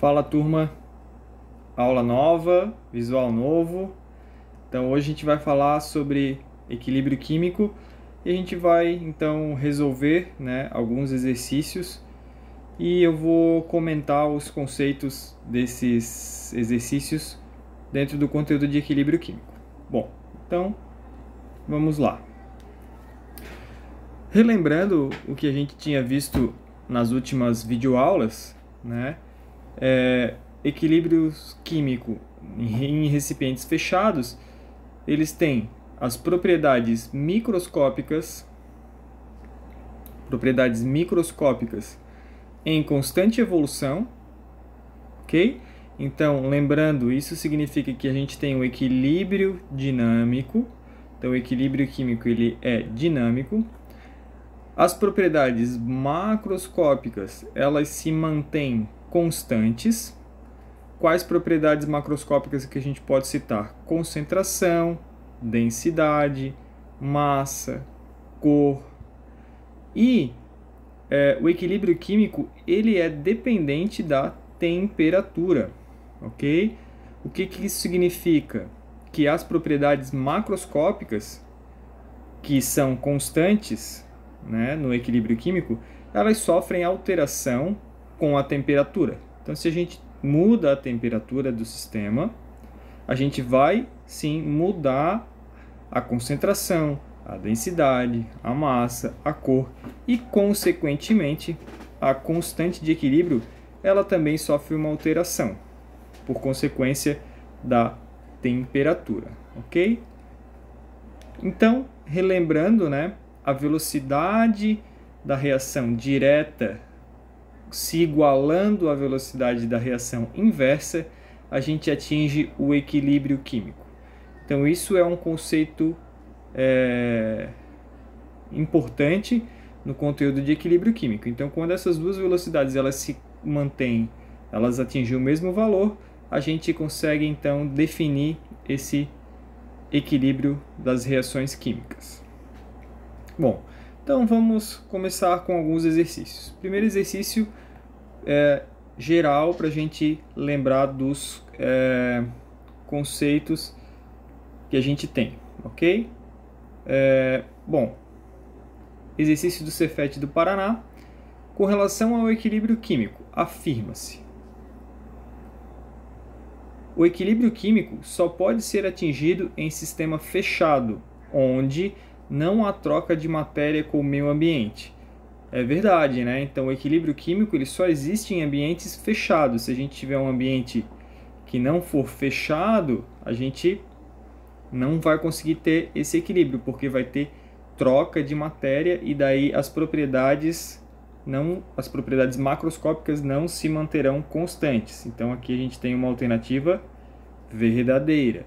Fala turma, aula nova, visual novo. Então hoje a gente vai falar sobre equilíbrio químico e a gente vai então resolver, alguns exercícios e eu vou comentar os conceitos desses exercícios dentro do conteúdo de equilíbrio químico. Bom, então vamos lá. Relembrando o que a gente tinha visto nas últimas videoaulas, equilíbrio químico em recipientes fechados, eles têm as propriedades microscópicas em constante evolução, ok? Então, lembrando, isso significa que a gente tem um equilíbrio dinâmico. Então, o equilíbrio químico ele é dinâmico. As propriedades macroscópicas, elas se mantêm constantes. Quais propriedades macroscópicas que a gente pode citar? Concentração, densidade, massa, cor. E o equilíbrio químico ele é dependente da temperatura, ok? O que isso significa? Que as propriedades macroscópicas, que são constantes, no equilíbrio químico, elas sofrem alteração com a temperatura. Então, se a gente muda a temperatura do sistema, a gente vai sim mudar a concentração, a densidade, a massa, a cor e, consequentemente, a constante de equilíbrio ela também sofre uma alteração por consequência da temperatura, ok? Então, relembrando, a velocidade da reação direta se igualando à velocidade da reação inversa, a gente atinge o equilíbrio químico. Então, isso é um conceito importante no conteúdo de equilíbrio químico. Então, quando essas duas velocidades elas se mantêm, elas atingem o mesmo valor, a gente consegue, então, definir esse equilíbrio das reações químicas. Bom, então vamos começar com alguns exercícios. Primeiro exercício geral para a gente lembrar dos conceitos que a gente tem, ok? Bom, exercício do Cefet do Paraná. Com relação ao equilíbrio químico, afirma-se: o equilíbrio químico só pode ser atingido em sistema fechado, onde não há troca de matéria com o meio ambiente. É verdade, Então, o equilíbrio químico ele só existe em ambientes fechados. Se a gente tiver um ambiente que não for fechado, a gente não vai conseguir ter esse equilíbrio, porque vai ter troca de matéria e daí as propriedades macroscópicas não se manterão constantes. Então, aqui a gente tem uma alternativa verdadeira.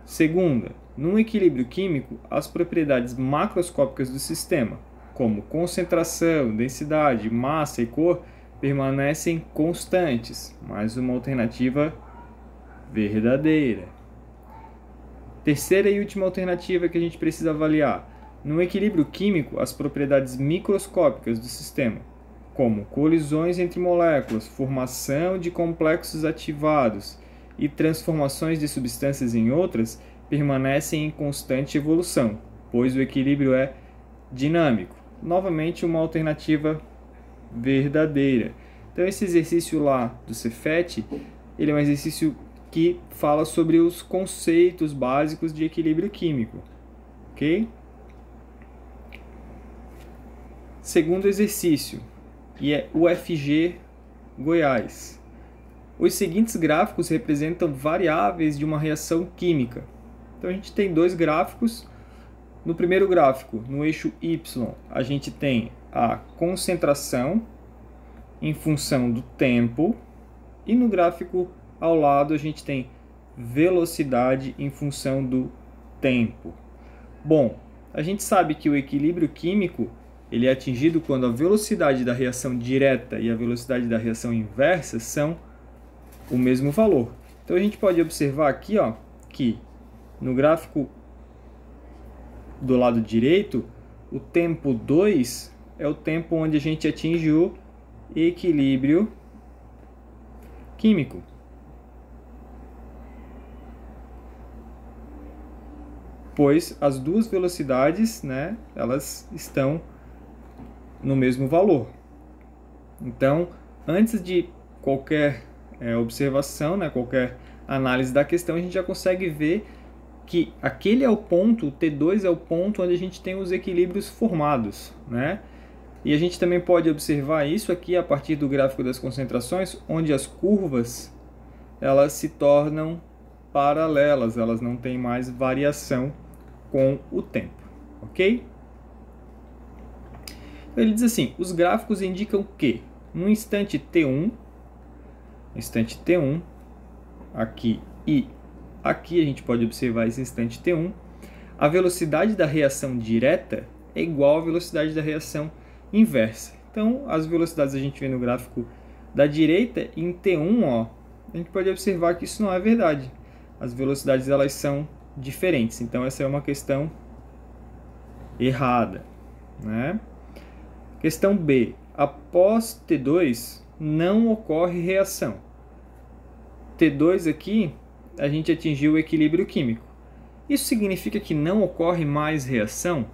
Segunda, num equilíbrio químico, as propriedades macroscópicas do sistema, como concentração, densidade, massa e cor, permanecem constantes, mais uma alternativa verdadeira. Terceira e última alternativa que a gente precisa avaliar. No equilíbrio químico, as propriedades microscópicas do sistema, como colisões entre moléculas, formação de complexos ativados e transformações de substâncias em outras, permanecem em constante evolução, pois o equilíbrio é dinâmico. Novamente, uma alternativa verdadeira. Então, esse exercício lá do Cefet, ele é um exercício que fala sobre os conceitos básicos de equilíbrio químico, ok? Segundo exercício, e é UFG Goiás. Os seguintes gráficos representam variáveis de uma reação química. Então, a gente tem dois gráficos. No primeiro gráfico, no eixo Y, a gente tem a concentração em função do tempo. E no gráfico ao lado, a gente tem velocidade em função do tempo. Bom, a gente sabe que o equilíbrio químico ele é atingido quando a velocidade da reação direta e a velocidade da reação inversa são o mesmo valor. Então, a gente pode observar aqui que no gráfico do lado direito, o tempo 2 é o tempo onde a gente atinge o equilíbrio químico. Pois as duas velocidades, né, elas estão no mesmo valor. Então, antes de qualquer observação, né, qualquer análise da questão, a gente já consegue ver que aquele é o ponto, o T2 é o ponto onde a gente tem os equilíbrios formados, né? E a gente também pode observar isso aqui a partir do gráfico das concentrações, onde as curvas elas se tornam paralelas, elas não têm mais variação com o tempo, ok? Ele diz assim, os gráficos indicam que no instante T1, aqui e aqui a gente pode observar esse instante T1, a velocidade da reação direta é igual à velocidade da reação inversa. Então, as velocidades a gente vê no gráfico da direita, e em T1, ó, a gente pode observar que isso não é verdade. As velocidades elas são diferentes, então essa é uma questão errada, né? Questão B. Após T2, não ocorre reação. T2 aqui, a gente atingiu o equilíbrio químico. Isso significa que não ocorre mais reação?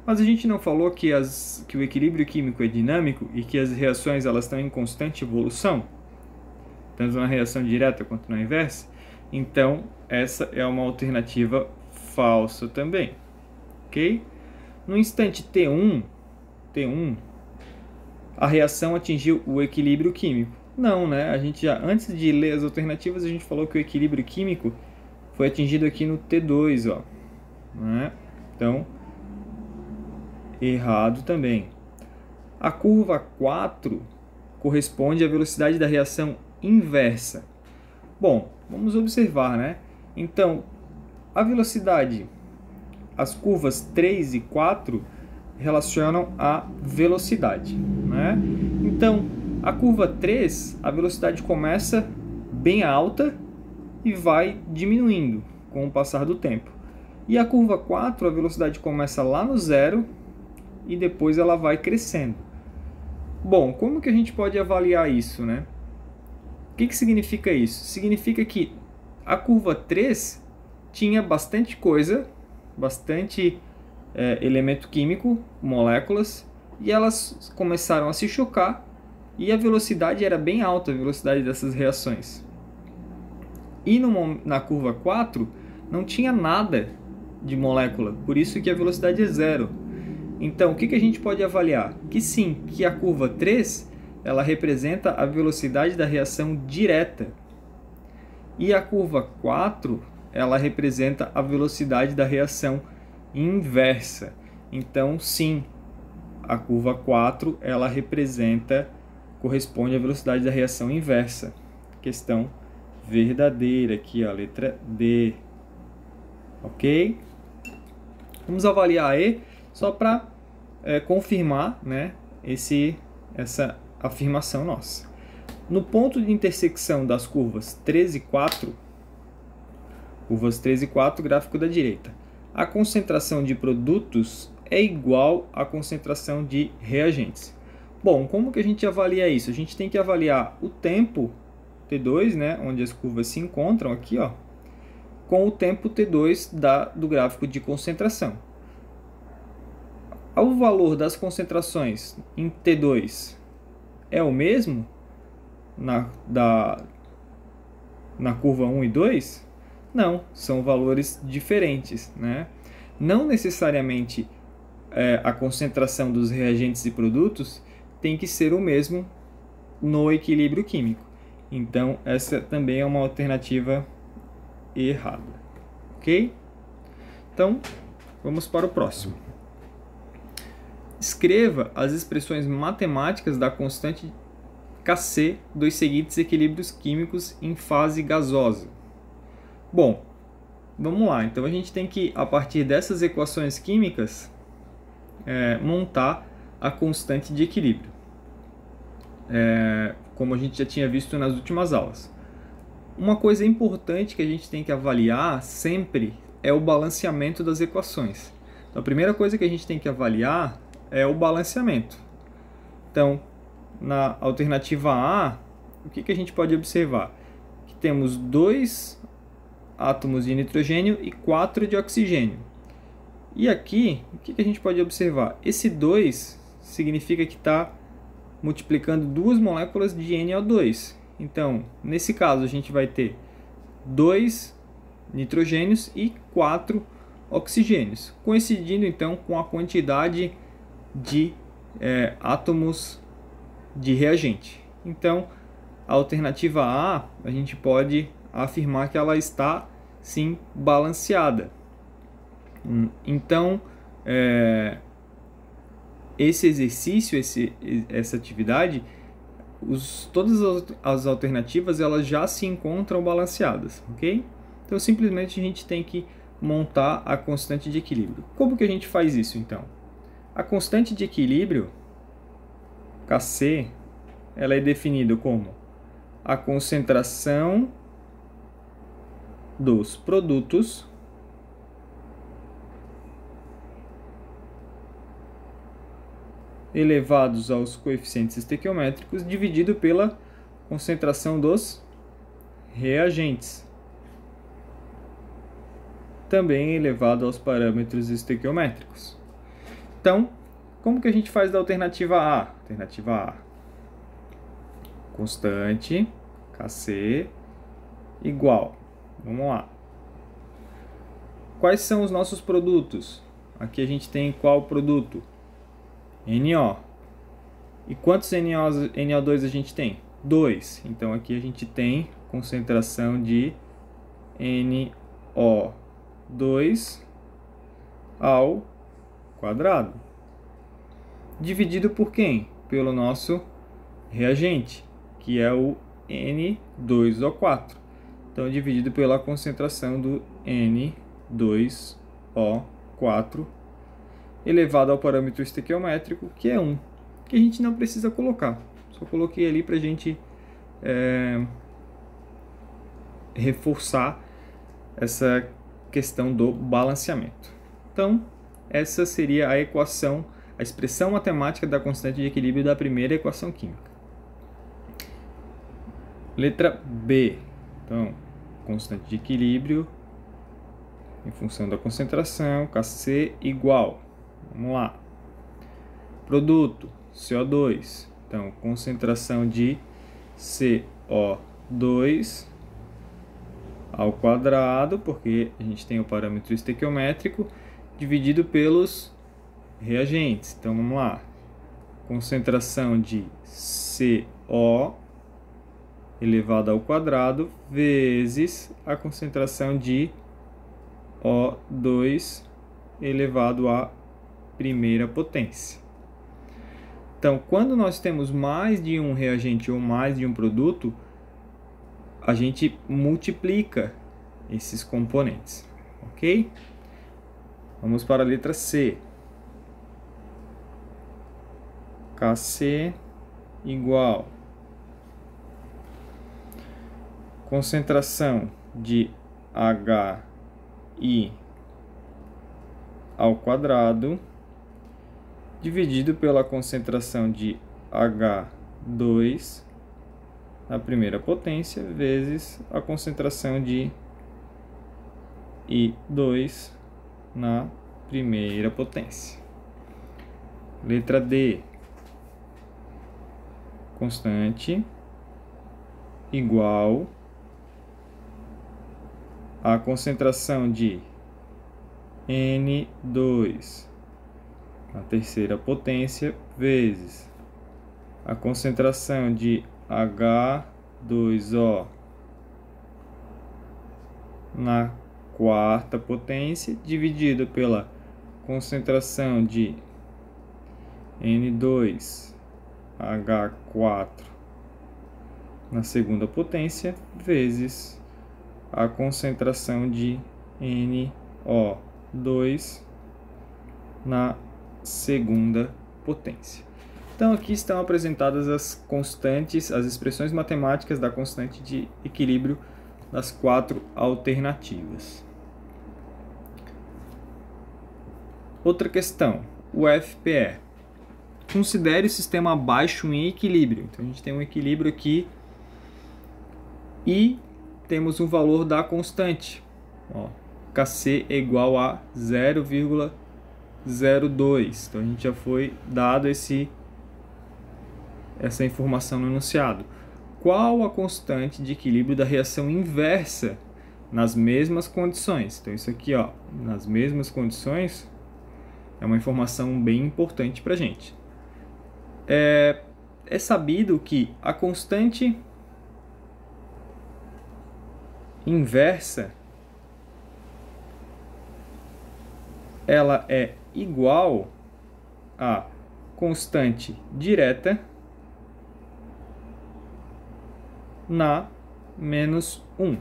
Mas a gente não falou que o equilíbrio químico é dinâmico e que as reações elas estão em constante evolução? Tanto na reação direta quanto na inversa? Então, essa é uma alternativa falsa também. Ok? No instante T1, a reação atingiu o equilíbrio químico. Não, né? A gente já, antes de ler as alternativas, a gente falou que o equilíbrio químico foi atingido aqui no T2, ó. Né? Então, errado também. A curva 4 corresponde à velocidade da reação inversa. Bom, vamos observar, né? Então, a velocidade, as curvas 3 e 4 relacionam a velocidade, né? Então, a curva 3, a velocidade começa bem alta e vai diminuindo com o passar do tempo. E a curva 4, a velocidade começa lá no zero e depois ela vai crescendo. Bom, como que a gente pode avaliar isso, né? O que significa isso? Significa que a curva 3 tinha bastante coisa, bastante elemento químico, moléculas, e elas começaram a se chocar e a velocidade era bem alta, a velocidade dessas reações. E na curva 4 não tinha nada de molécula, por isso que a velocidade é zero. Então, o que a gente pode avaliar? Que sim, que a curva 3 ela representa a velocidade da reação direta. E a curva 4 ela representa a velocidade da reação inversa. Então, sim, a curva 4 ela corresponde à velocidade da reação inversa. Questão verdadeira aqui, ó, letra D. Ok? Vamos avaliar a E só para confirmar, né, essa afirmação nossa. No ponto de intersecção das curvas 3 e 4, gráfico da direita, a concentração de produtos é igual à concentração de reagentes. Bom, como que a gente avalia isso? A gente tem que avaliar o tempo T2, né, onde as curvas se encontram aqui, ó, com o tempo T2 do gráfico de concentração. O valor das concentrações em T2 é o mesmo na curva 1 e 2? Não, são valores diferentes, né? Não necessariamente a concentração dos reagentes e produtos tem que ser o mesmo no equilíbrio químico. Então, essa também é uma alternativa errada. Ok? Então, vamos para o próximo. Escreva as expressões matemáticas da constante Kc dos seguintes equilíbrios químicos em fase gasosa. Bom, vamos lá. Então, a gente tem que, a partir dessas equações químicas, montar a constante de equilíbrio. Como a gente já tinha visto nas últimas aulas. Uma coisa importante que a gente tem que avaliar sempre é o balanceamento das equações. Então, a primeira coisa que a gente tem que avaliar é o balanceamento. Então, na alternativa A, o que a gente pode observar? Que temos 2 átomos de nitrogênio e 4 de oxigênio. E aqui, o que a gente pode observar? Esse 2 significa que está multiplicando 2 moléculas de NO2. Então, nesse caso, a gente vai ter 2 nitrogênios e 4 oxigênios, coincidindo então com a quantidade de átomos de reagente. Então, a alternativa A, a gente pode afirmar que ela está, sim, balanceada. Então, esse exercício, essa atividade, todas as alternativas elas já se encontram balanceadas, ok? Então, simplesmente a gente tem que montar a constante de equilíbrio. Como que a gente faz isso, então? A constante de equilíbrio, Kc, ela é definida como a concentração dos produtos elevados aos coeficientes estequiométricos dividido pela concentração dos reagentes, também elevado aos parâmetros estequiométricos. Então, como que a gente faz da alternativa A? Alternativa A, constante Kc igual, vamos lá. Quais são os nossos produtos? Aqui a gente tem qual produto? NO. E quantos NO2 a gente tem? 2. Então aqui a gente tem concentração de NO2 ao quadrado. Dividido por quem? Pelo nosso reagente, que é o N2O4. Então dividido pela concentração do N2O4 elevado ao parâmetro estequiométrico, que é 1, que a gente não precisa colocar. Só coloquei ali para a gente reforçar essa questão do balanceamento. Então, essa seria a equação, a expressão matemática da constante de equilíbrio da primeira equação química. Letra B. Então, constante de equilíbrio em função da concentração, Kc igual. Vamos lá. Produto, CO2. Então, concentração de CO2 ao quadrado, porque a gente tem o parâmetro estequiométrico, dividido pelos reagentes. Então, vamos lá. Concentração de CO elevado ao quadrado vezes a concentração de O2 elevado à primeira potência. Então, quando nós temos mais de um reagente ou mais de um produto, a gente multiplica esses componentes, ok? Vamos para a letra C. Kc igual concentração de HI ao quadrado dividido pela concentração de H2 na primeira potência vezes a concentração de I2 na primeira potência. Letra D. Constante igual a concentração de N2 na terceira potência vezes a concentração de H2O na quarta potência dividido pela concentração de N2H4 na segunda potência vezes a concentração de NO2 na segunda potência. Então aqui estão apresentadas as constantes, as expressões matemáticas da constante de equilíbrio das 4 alternativas. Outra questão, o FPE. Considere o sistema baixo em equilíbrio. Então a gente tem um equilíbrio aqui E temos um valor da constante. Ó, Kc é igual a 0,02. Então a gente já foi dado essa informação no enunciado. Qual a constante de equilíbrio da reação inversa nas mesmas condições? Então isso aqui, ó, nas mesmas condições, é uma informação bem importante para a gente. É sabido que a constante inversa ela é igual à constante direta na menos 1.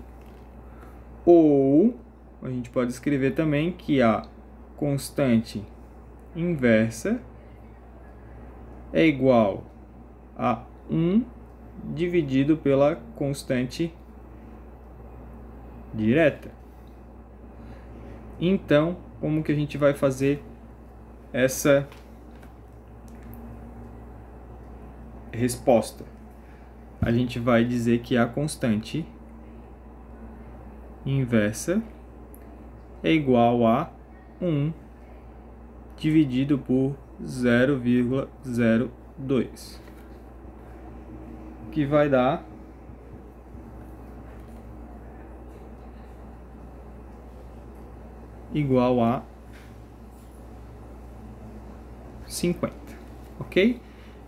Ou a gente pode escrever também que a constante inversa é igual a 1 dividido pela constante direta. Então, como que a gente vai fazer essa resposta? A gente vai dizer que a constante inversa é igual a 1 dividido por 0,02, que vai dar igual a 50, ok?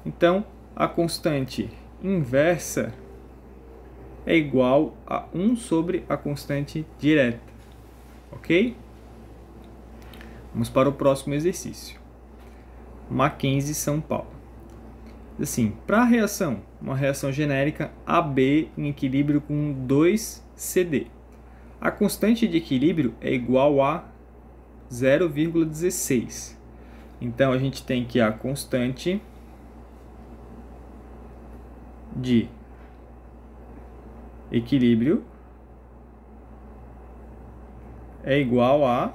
Então, a constante inversa é igual a 1 sobre a constante direta, ok? Vamos para o próximo exercício. Mackenzie, São Paulo. Assim, para a reação, uma reação genérica AB em equilíbrio com 2CD. A constante de equilíbrio é igual a 0,16. Então, a gente tem que a constante de equilíbrio é igual a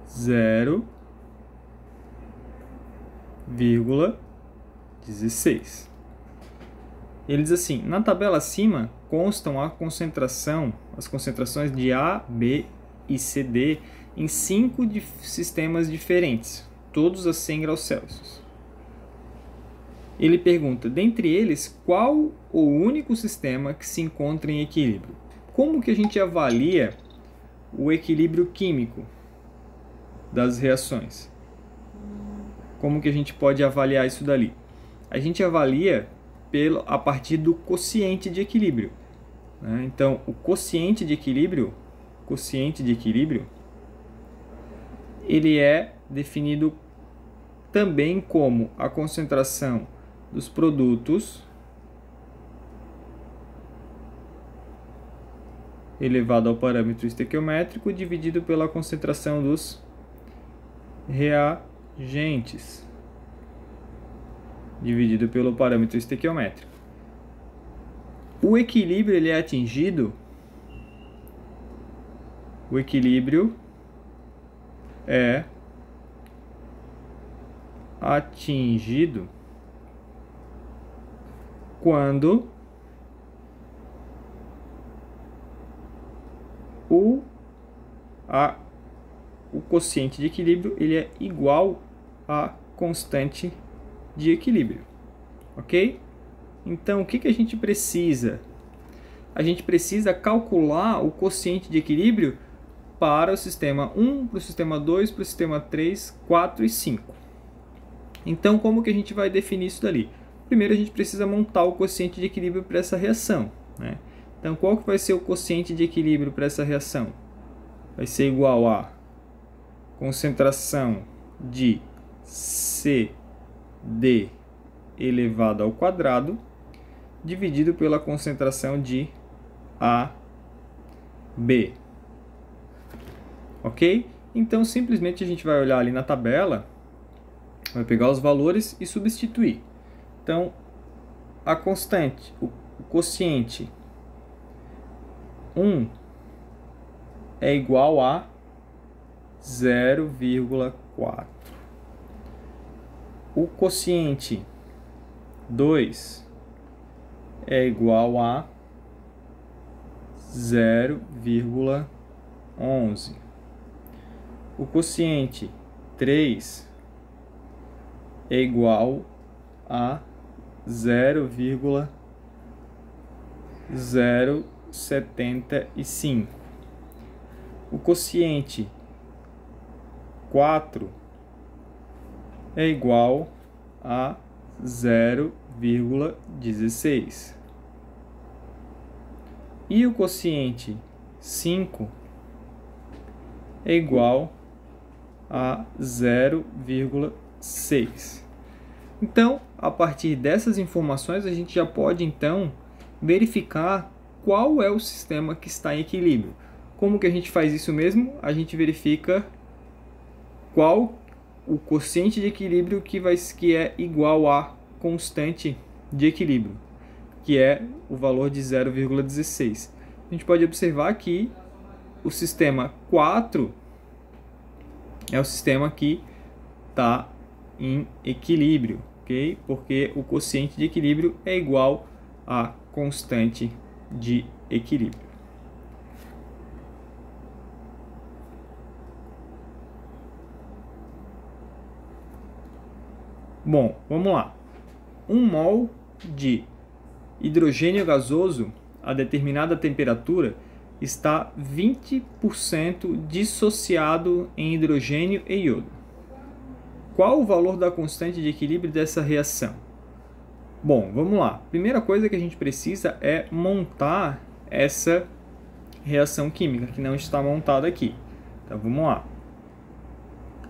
0,16. Ele diz assim: na tabela acima constam as concentrações de A, B e CD em 5 sistemas diferentes, todos a 100 graus Celsius. Ele pergunta, dentre eles, qual o único sistema que se encontra em equilíbrio? Como que a gente avalia o equilíbrio químico das reações? Como que a gente pode avaliar isso dali? A gente avalia a partir do quociente de equilíbrio, né? Então, o quociente de equilíbrio, ele é definido também como a concentração dos produtos elevado ao parâmetro estequiométrico dividido pela concentração dos reagentes dividido pelo parâmetro estequiométrico. O equilíbrio ele é atingido. O equilíbrio é atingido quando o quociente de equilíbrio ele é igual à constante de equilíbrio, ok? Então, o que a gente precisa? A gente precisa calcular o quociente de equilíbrio para o sistema 1, para o sistema 2, para o sistema 3, 4 e 5. Então, como que a gente vai definir isso dali? Primeiro, a gente precisa montar o quociente de equilíbrio para essa reação, né? Então, qual que vai ser o quociente de equilíbrio para essa reação? Vai ser igual a concentração de CD elevado ao quadrado dividido pela concentração de AB. Ok? Então, simplesmente a gente vai olhar ali na tabela, vai pegar os valores e substituir. Então, a constante, o quociente 1 é igual a 0,4. O quociente 2 é igual a 0,11. O quociente 3 é igual a 0,075. O quociente 4 é igual a 0,16. E o quociente 5 é igual a 0,6. Então, a partir dessas informações, a gente já pode, então, verificar qual é o sistema que está em equilíbrio. Como que a gente faz isso mesmo? A gente verifica qual o quociente de equilíbrio que é igual a constante de equilíbrio, que é o valor de 0,16. A gente pode observar que o sistema 4 é o sistema que está em equilíbrio, ok? Porque o quociente de equilíbrio é igual a constante de equilíbrio. Bom, vamos lá. 1 mol de hidrogênio gasoso a determinada temperatura está 20% dissociado em hidrogênio e iodo. Qual o valor da constante de equilíbrio dessa reação? Bom, vamos lá. Primeira coisa que a gente precisa é montar essa reação química, que não está montada aqui. Então, vamos lá.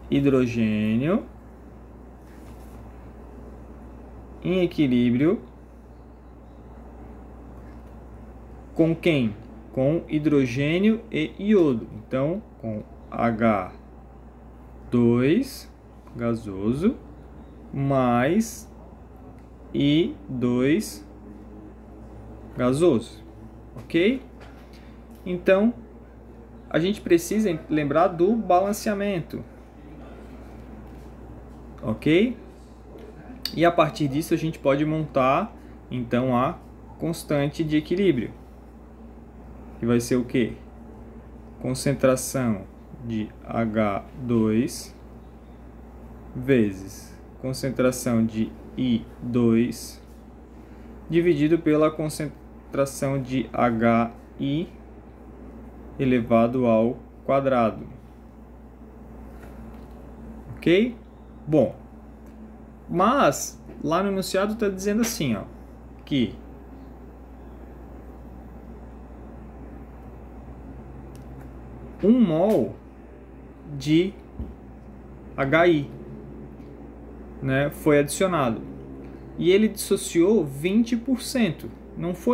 Hidrogênio em equilíbrio com quem? Com hidrogênio e iodo. Então, com H2 gasoso mais I2 gasoso. Ok? Então, a gente precisa lembrar do balanceamento. Ok? E a partir disso a gente pode montar, então, a constante de equilíbrio. Que vai ser o quê? Concentração de H2 vezes concentração de I2 dividido pela concentração de HI elevado ao quadrado. Ok? Bom, mas lá no enunciado está dizendo assim, ó, que um mol de HI, né, foi adicionado e ele dissociou 20%.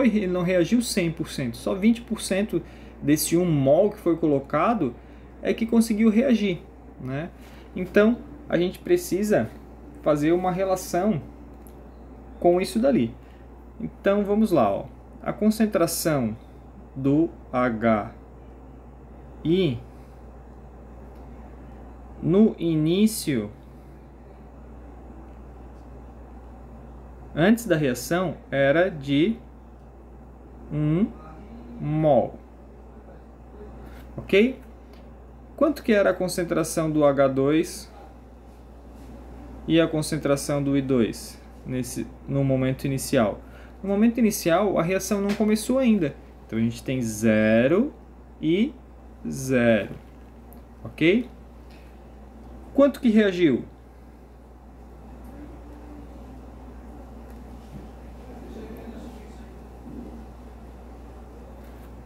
Ele não reagiu 100%, só 20% desse 1 mol que foi colocado é que conseguiu reagir, né? Então a gente precisa fazer uma relação com isso dali. Então vamos lá, ó. A concentração do HI no início, antes da reação, era de 1 mol. Ok? Quanto que era a concentração do H2 e a concentração do I2 no momento inicial? No momento inicial, a reação não começou ainda. Então, a gente tem 0 e 0. Ok? Quanto que reagiu?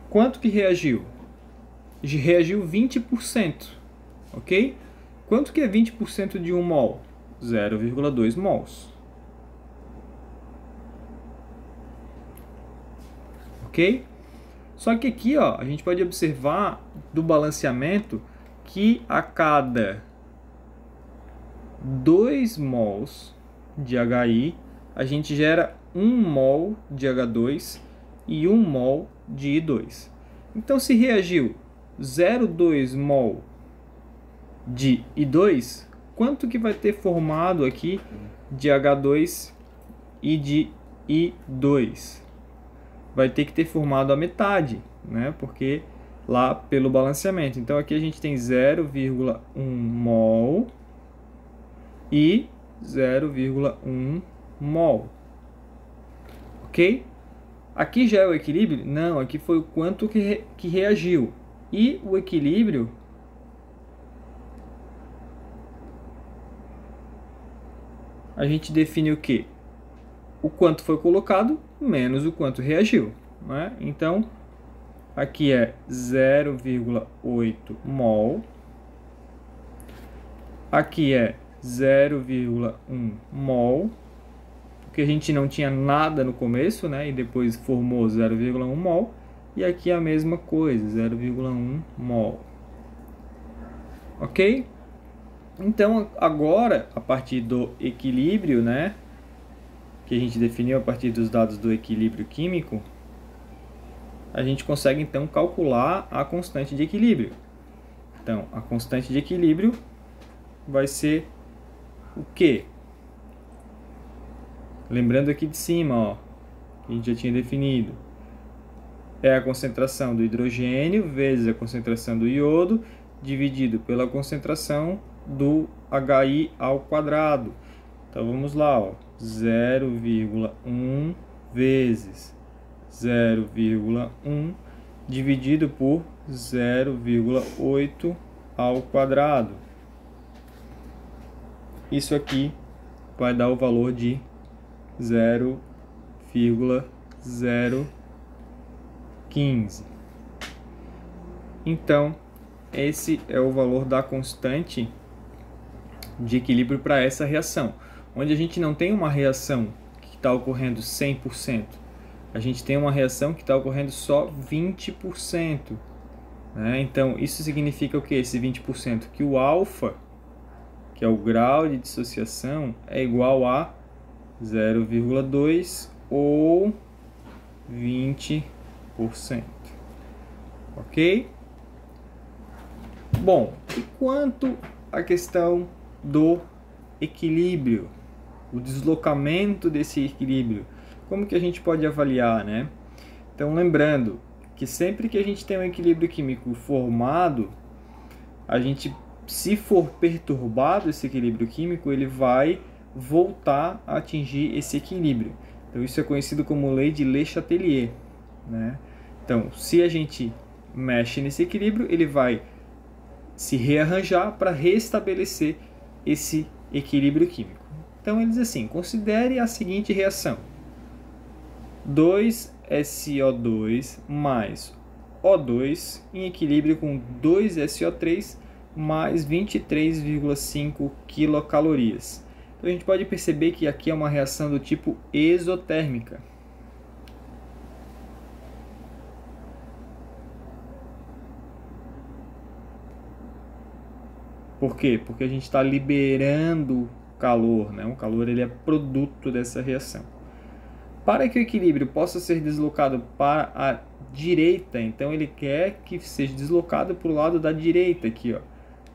Quanto que reagiu? Reagiu 20%. Ok? Quanto que é 20% de 1 mol? 0,2 mols. Ok? Só que aqui, ó, a gente pode observar do balanceamento que a cada 2 mols de HI, a gente gera 1 mol de H2 e 1 mol de I2. Então, se reagiu 0,2 mol de I2, quanto que vai ter formado aqui de H2 e de I2. Vai ter que ter formado a metade, né? Porque lá pelo balanceamento. Então aqui a gente tem 0,1 mol e 0,1 mol. Ok? Aqui já é o equilíbrio? Não, aqui foi o quanto que reagiu. E o equilíbrio a gente define o quê? O quanto foi colocado menos o quanto reagiu, né? Então, aqui é 0,8 mol. Aqui é 0,1 mol, porque a gente não tinha nada no começo, né? E depois formou 0,1 mol. E aqui é a mesma coisa, 0,1 mol. Ok? Então, agora, a partir do equilíbrio, né? Que a gente definiu a partir dos dados do equilíbrio químico, a gente consegue, então, calcular a constante de equilíbrio. Então, a constante de equilíbrio vai ser o quê? Lembrando aqui de cima, ó, que a gente já tinha definido. É a concentração do hidrogênio vezes a concentração do iodo, dividido pela concentração do HI ao quadrado. Então, vamos lá, ó, 0,1 vezes 0,1 dividido por 0,8 ao quadrado. Isso aqui vai dar o valor de 0,015. Então, esse é o valor da constante de equilíbrio para essa reação, onde a gente não tem uma reação que está ocorrendo 100%, a gente tem uma reação que está ocorrendo só 20%. Né? Então, isso significa o que? Esse 20%? Que o alfa, que é o grau de dissociação, é igual a 0,2 ou 20%. Ok? Bom, e quanto à questão do equilíbrio, o deslocamento desse equilíbrio, como que a gente pode avaliar, né? Então, lembrando que sempre que a gente tem um equilíbrio químico formado, a gente, se for perturbado esse equilíbrio químico, ele vai voltar a atingir esse equilíbrio. Então, isso é conhecido como lei de Le Chatelier, né? Então, se a gente mexe nesse equilíbrio, ele vai se rearranjar para restabelecer esse equilíbrio químico. Então, ele diz assim, considere a seguinte reação. 2SO2 mais O2 em equilíbrio com 2SO3 mais 23,5 quilocalorias. Então, a gente pode perceber que aqui é uma reação do tipo exotérmica. Por quê? Porque a gente está liberando calor, né? O calor ele é produto dessa reação. Para que o equilíbrio possa ser deslocado para a direita, então ele quer que seja deslocado para o lado da direita aqui, ó.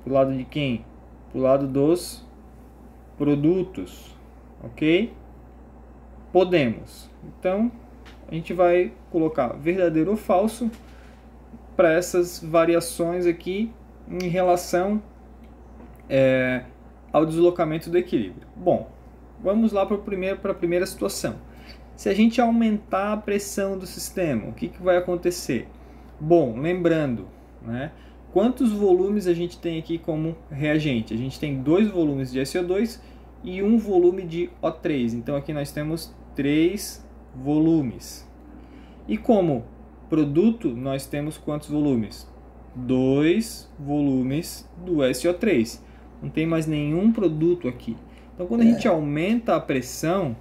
Para o lado de quem? Para o lado dos produtos, ok? Podemos. Então, a gente vai colocar verdadeiro ou falso para essas variações aqui em relação ao deslocamento do equilíbrio. Bom, vamos lá para a primeira situação. Se a gente aumentar a pressão do sistema, o que vai acontecer? Bom, lembrando, né, quantos volumes a gente tem aqui como reagente? A gente tem 2 volumes de SO2 e 1 volume de O3. Então aqui nós temos 3 volumes. E como produto, nós temos quantos volumes? 2 volumes do SO3. Não tem mais nenhum produto aqui. Então, quando a gente aumenta a pressão,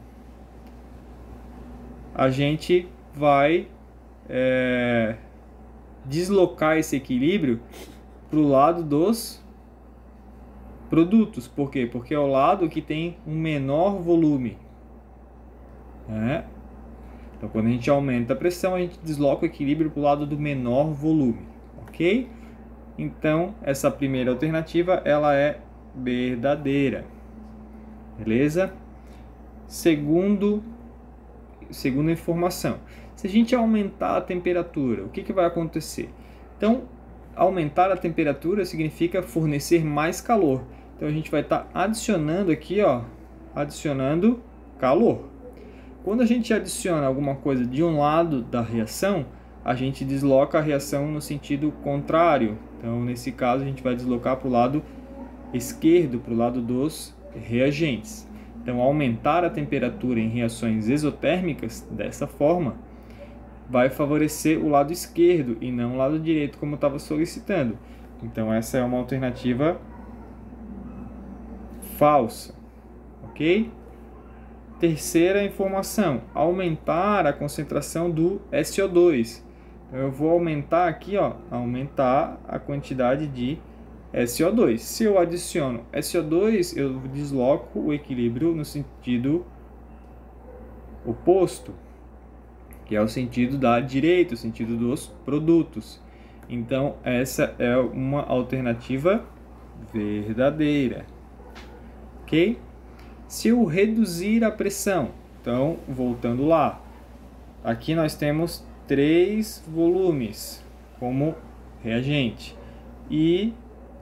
a gente vai deslocar esse equilíbrio para o lado dos produtos. Por quê? Porque é o lado que tem um menor volume. Né? Então, quando a gente aumenta a pressão, a gente desloca o equilíbrio para o lado do menor volume. Ok? Então, essa primeira alternativa ela é verdadeira. Beleza? segunda informação. Se a gente aumentar a temperatura, o que vai acontecer? Então, aumentar a temperatura significa fornecer mais calor. Então, a gente vai estar adicionando aqui, ó, adicionando calor. Quando a gente adiciona alguma coisa de um lado da reação, a gente desloca a reação no sentido contrário. Então, nesse caso, a gente vai deslocar para o lado esquerdo, para o lado dos reagentes. Então, aumentar a temperatura em reações exotérmicas, dessa forma, vai favorecer o lado esquerdo e não o lado direito, como eu estava solicitando. Então, essa é uma alternativa falsa, ok? Terceira informação, aumentar a concentração do SO2. Então, eu vou aumentar aqui, ó, aumentar a quantidade de SO2. Se eu adiciono SO2, eu desloco o equilíbrio no sentido oposto, que é o sentido da direita, o sentido dos produtos. Então, essa é uma alternativa verdadeira, ok? Se eu reduzir a pressão, então, voltando lá, aqui nós temos 3 volumes como reagente e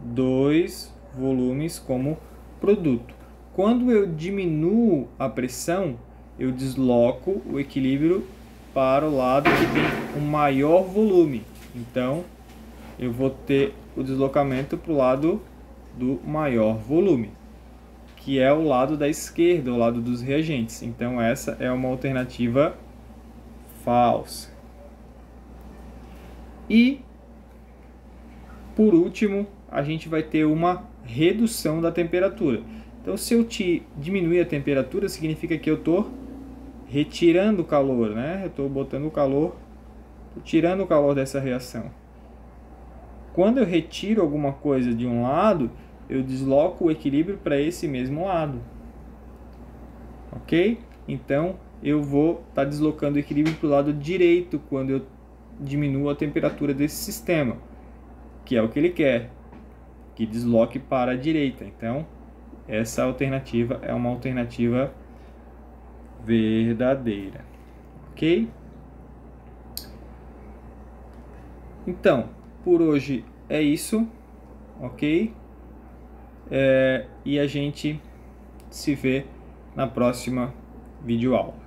2 volumes como produto. Quando eu diminuo a pressão, eu desloco o equilíbrio para o lado que tem um maior volume. Então, eu vou ter o deslocamento para o lado do maior volume, que é o lado da esquerda, o lado dos reagentes. Então, essa é uma alternativa falsa. E, por último, a gente vai ter uma redução da temperatura. Então, se eu diminuir a temperatura, significa que eu estou retirando o calor, né? Eu estou botando o calor, tirando o calor dessa reação. Quando eu retiro alguma coisa de um lado, eu desloco o equilíbrio para esse mesmo lado, ok? Então, eu vou estar deslocando o equilíbrio para o lado direito quando eu diminuo a temperatura desse sistema, que é o que ele quer, que desloque para a direita. Então, essa alternativa é uma alternativa verdadeira, ok? Então, por hoje é isso, ok? E a gente se vê na próxima videoaula.